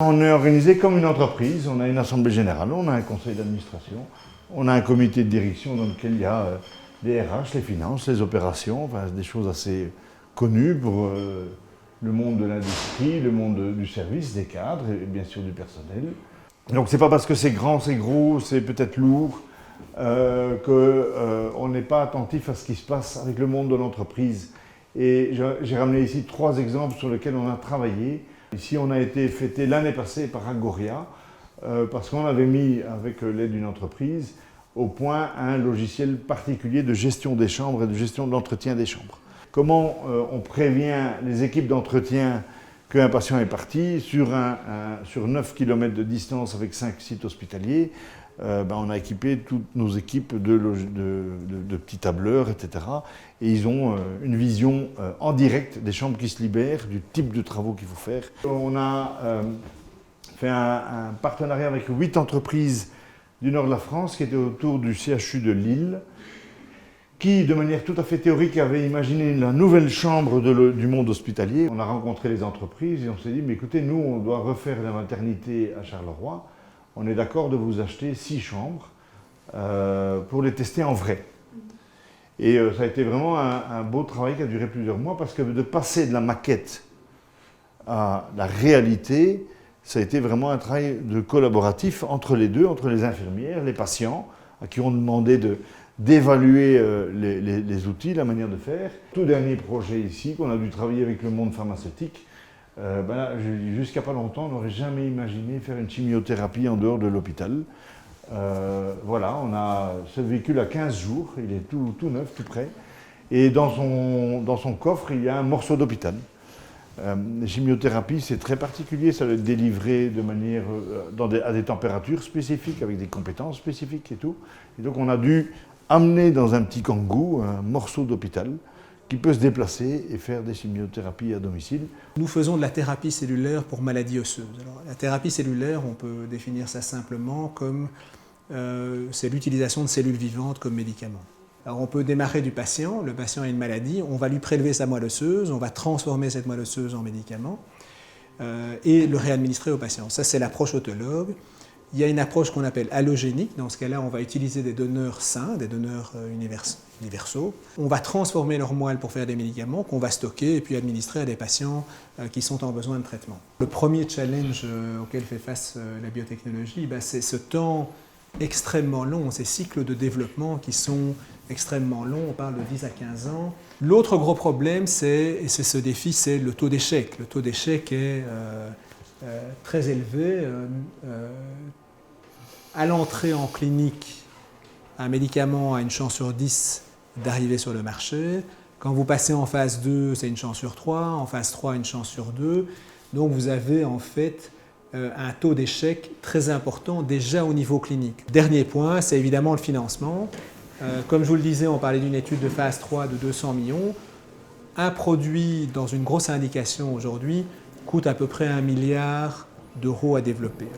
On est organisé comme une entreprise, on a une assemblée générale, on a un conseil d'administration, on a un comité de direction dans lequel il y a les RH, les finances, les opérations, enfin, des choses assez connues pour le monde de l'industrie, le monde du service, des cadres et bien sûr du personnel. Donc c'est pas parce que c'est grand, c'est gros, c'est peut-être lourd qu'on n'est pas attentif à ce qui se passe avec le monde de l'entreprise. Et j'ai ramené ici 3 exemples sur lesquels on a travaillé. Ici, on a été fêté l'année passée par Agoria parce qu'on avait mis, avec l'aide d'une entreprise, au point un logiciel particulier de gestion des chambres et de gestion de l'entretien des chambres. Comment on prévient les équipes d'entretien qu'un patient est parti sur 9 km de distance avec 5 sites hospitaliers? On a équipé toutes nos équipes de petits tableurs, etc. Et ils ont une vision en direct des chambres qui se libèrent, du type de travaux qu'il faut faire. On a fait un partenariat avec 8 entreprises du nord de la France qui étaient autour du CHU de Lille, qui, de manière tout à fait théorique, avait imaginé la nouvelle chambre du monde hospitalier. On a rencontré les entreprises et on s'est dit, mais écoutez, nous, on doit refaire la maternité à Charleroi. On est d'accord de vous acheter 6 chambres pour les tester en vrai. Et ça a été vraiment un beau travail qui a duré plusieurs mois parce que de passer de la maquette à la réalité, ça a été vraiment un travail collaboratif entre les deux, entre les infirmières, les patients, à qui on demandait d'évaluer les outils, la manière de faire. Tout dernier projet ici, qu'on a dû travailler avec le monde pharmaceutique, jusqu'à pas longtemps, on n'aurait jamais imaginé faire une chimiothérapie en dehors de l'hôpital. Voilà, on a ce véhicule à 15 jours, il est tout neuf, tout prêt. Et dans son coffre, il y a un morceau d'hôpital. La chimiothérapie, c'est très particulier, ça doit être délivré de manière, à des températures spécifiques, avec des compétences spécifiques et tout. Et donc on a dû amener dans un petit kangou un morceau d'hôpital qui peut se déplacer et faire des chimiothérapies à domicile. Nous faisons de la thérapie cellulaire pour maladies osseuses. Alors, la thérapie cellulaire, on peut définir ça simplement comme c'est l'utilisation de cellules vivantes comme médicament. Alors on peut démarrer du patient, le patient a une maladie, on va lui prélever sa moelle osseuse, on va transformer cette moelle osseuse en médicament et le réadministrer au patient. Ça c'est l'approche autologue. Il y a une approche qu'on appelle allogénique. Dans ce cas-là, on va utiliser des donneurs sains, des donneurs universaux. On va transformer leur moelle pour faire des médicaments qu'on va stocker et puis administrer à des patients qui sont en besoin de traitement. Le premier challenge auquel fait face la biotechnologie, c'est ce temps extrêmement long, ces cycles de développement qui sont extrêmement longs, on parle de 10 à 15 ans. L'autre gros problème, et c'est ce défi, c'est le taux d'échec. Le taux d'échec est très élevé. À l'entrée en clinique, un médicament a une chance sur 10 d'arriver sur le marché. Quand vous passez en phase 2, c'est une chance sur 3, en phase 3, une chance sur 2. Donc vous avez en fait un taux d'échec très important déjà au niveau clinique. Dernier point, c'est évidemment le financement. Comme je vous le disais, on parlait d'une étude de phase 3 de 200 millions. Un produit dans une grosse indication aujourd'hui coûte à peu près 1 milliard d'euros à développer.